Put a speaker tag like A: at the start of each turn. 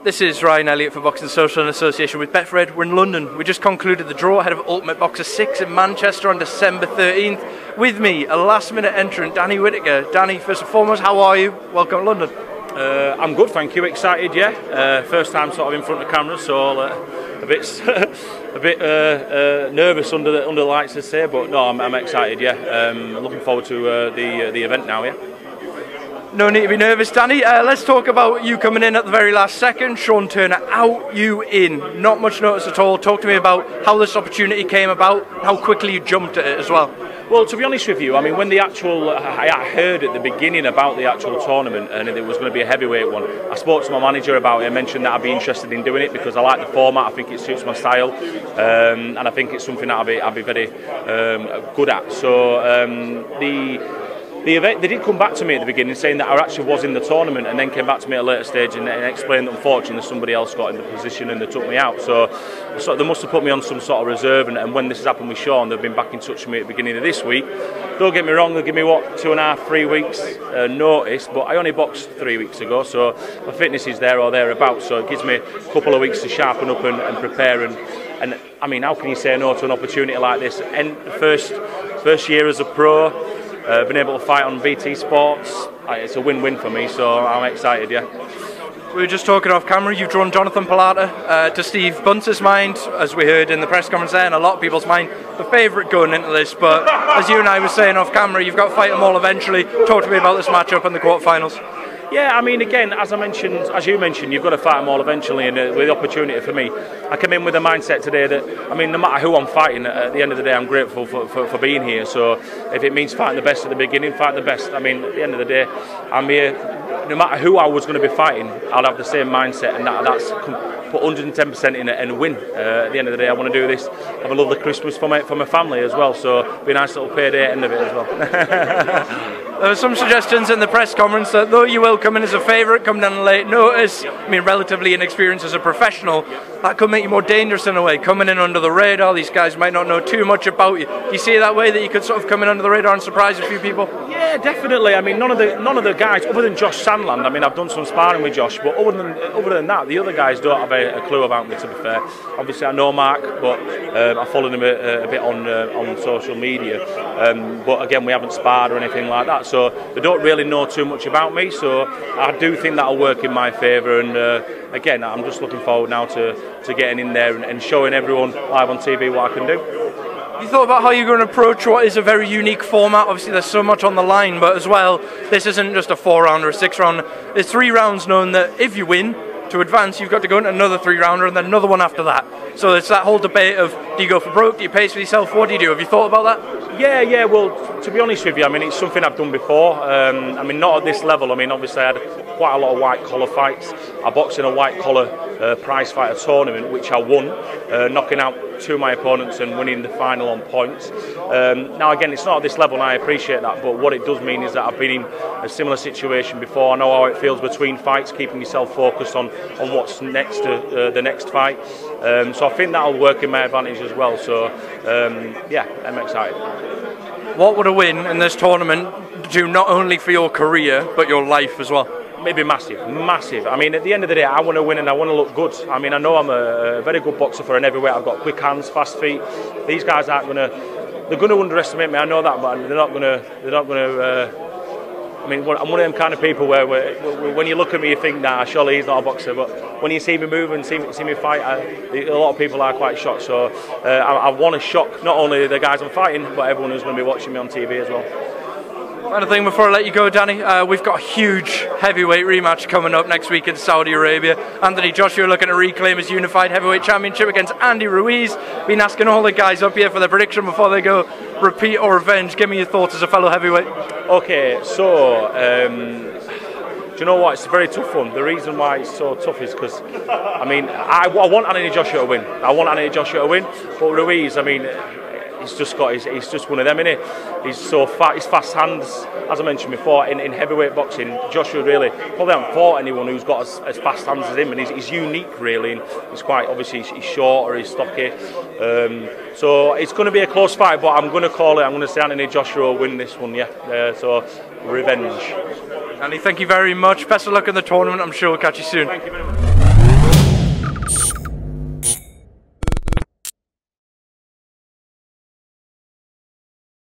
A: This is Ryan Elliott for Boxing Social in association with Betfred. We're in London. We just concluded the draw ahead of Ultimate Boxer 6 in Manchester on December 13th. With me, a last-minute entrant, Danny Whitaker. Danny, first and foremost, how are you? Welcome to London.
B: I'm good, thank you. Excited, yeah. First time sort of in front of camera, so a bit nervous under the lights, to say, but no, I'm excited, yeah. Looking forward to the event now, yeah.
A: No need to be nervous, Danny. Let's talk about you coming in at the very last second. Sean Turner out, you in. Not much notice at all. Talk to me about how this opportunity came about, how quickly you jumped at it as well.
B: Well, to be honest with you, I mean, when the actual, I heard at the beginning about the actual tournament and it was going to be a heavyweight one, I spoke to my manager about it and mentioned that I'd be interested in doing it because I like the format, I think it suits my style, and I think it's something that I'll be very good at. So the event, they did come back to me at the beginning saying that I actually was in the tournament, and then came back to me at a later stage and explained that unfortunately somebody else got in the position and they took me out. So they must have put me on some sort of reserve, and when this has happened with Sean, they've been back in touch with me at the beginning of this week. Don't get me wrong, they'll give me 2.5, 3 weeks notice, but I only boxed 3 weeks ago, so my fitness is there or thereabouts, so it gives me a couple of weeks to sharpen up and prepare, and I mean, how can you say no to an opportunity like this? And first year as a pro, been able to fight on BT Sports, it's a win-win for me, so I'm excited, yeah.
A: We were just talking off camera, you've drawn Jonathan Pilata to Steve Bunce's mind, as we heard in the press conference there, and a lot of people's mind, the favourite going into this, but as you and I were saying off camera, you've got to fight them all eventually. Talk to me about this matchup in the quarterfinals.
B: Yeah, I mean, again, as you mentioned, you've got to fight them all eventually, and with the opportunity for me, I came in with a mindset today that, I mean, no matter who I'm fighting, at the end of the day, I'm grateful for being here. So if it means fighting the best at the beginning, fight the best. I mean, at the end of the day, I'm here. No matter who I was going to be fighting, I'll have the same mindset, and that's put 110% in it and win. At the end of the day, I want to do this, have a lovely Christmas for my family as well. So it'll be a nice little payday at the end of it as well.
A: There were some suggestions in the press conference that though you will come in as a favourite, come down on late notice, I mean relatively inexperienced as a professional, that could make you more dangerous in a way, coming in under the radar. These guys might not know too much about you. Do you see it that way, that you could sort of come in under the radar and surprise a few people?
B: Yeah, definitely. I mean, none of the guys, other than Josh Sandland, I mean, I've done some sparring with Josh, but other than that, the other guys don't have a clue about me, to be fair. Obviously, I know Mark, but I followed him a bit on social media. But again, we haven't sparred or anything like that, so they don't really know too much about me. So I do think that'll work in my favour. And again, I'm just looking forward now to getting in there and showing everyone live on TV what I can do.
A: Have you thought about how you're going to approach what is a very unique format? Obviously there's so much on the line, but as well, this isn't just a 4-round or a 6-round. There's 3 rounds, knowing that if you win, to advance, you've got to go into another 3-rounder and then another one after that. So it's that whole debate of, do you go for broke, do you pace for yourself, what do you do? Have you thought about that?
B: Yeah, well, to be honest with you, I mean, it's something I've done before. I mean, not at this level. I mean, obviously I had quite a lot of white-collar fights. I boxed in a white-collar prize fighter tournament, which I won, knocking out 2 of my opponents and winning the final on points. Now, again, it's not at this level, and I appreciate that, but what it does mean is that I've been in a similar situation before. I know how it feels between fights, keeping yourself focused on what's next to the next fight. So I think that'll work in my advantage as well. So, yeah, I'm excited.
A: What would a win in this tournament do not only for your career, but your life as well?
B: Maybe massive. I mean, at the end of the day, I want to win and I want to look good. I mean, I know I'm a very good boxer for an heavyweight. I've got quick hands, fast feet. These guys aren't going to. They're going to underestimate me. I know that, but they're not going to. I mean, I'm one of them kind of people where when you look at me, you think, nah, surely he's not a boxer. But when you see me move and see me fight, a lot of people are quite shocked. So I want to shock not only the guys I'm fighting, but everyone who's going to be watching me on TV as well.
A: Final thing before I let you go, Danny, we've got a huge heavyweight rematch coming up next week in Saudi Arabia. Anthony Joshua looking to reclaim his unified heavyweight championship against Andy Ruiz. Been asking all the guys up here for their prediction before they go, repeat or revenge. Give me your thoughts as a fellow heavyweight.
B: Okay, so do you know what? It's a very tough one. The reason why it's so tough is because, I mean, I want Anthony Joshua to win. But Ruiz, I mean, he's just one of them, isn't he? He's so fat, he's fast hands. As I mentioned before, in heavyweight boxing, Joshua really probably hasn't fought anyone who's got as fast hands as him, and he's unique really. And he's quite obviously he's shorter, he's stocky. So it's going to be a close fight, but I'm going to call it. I'm going to say Anthony Joshua will win this one. Yeah. So revenge.
A: Andy, thank you very much. Best of luck in the tournament. I'm sure we'll catch you soon.
B: Thank you very much.
C: fights.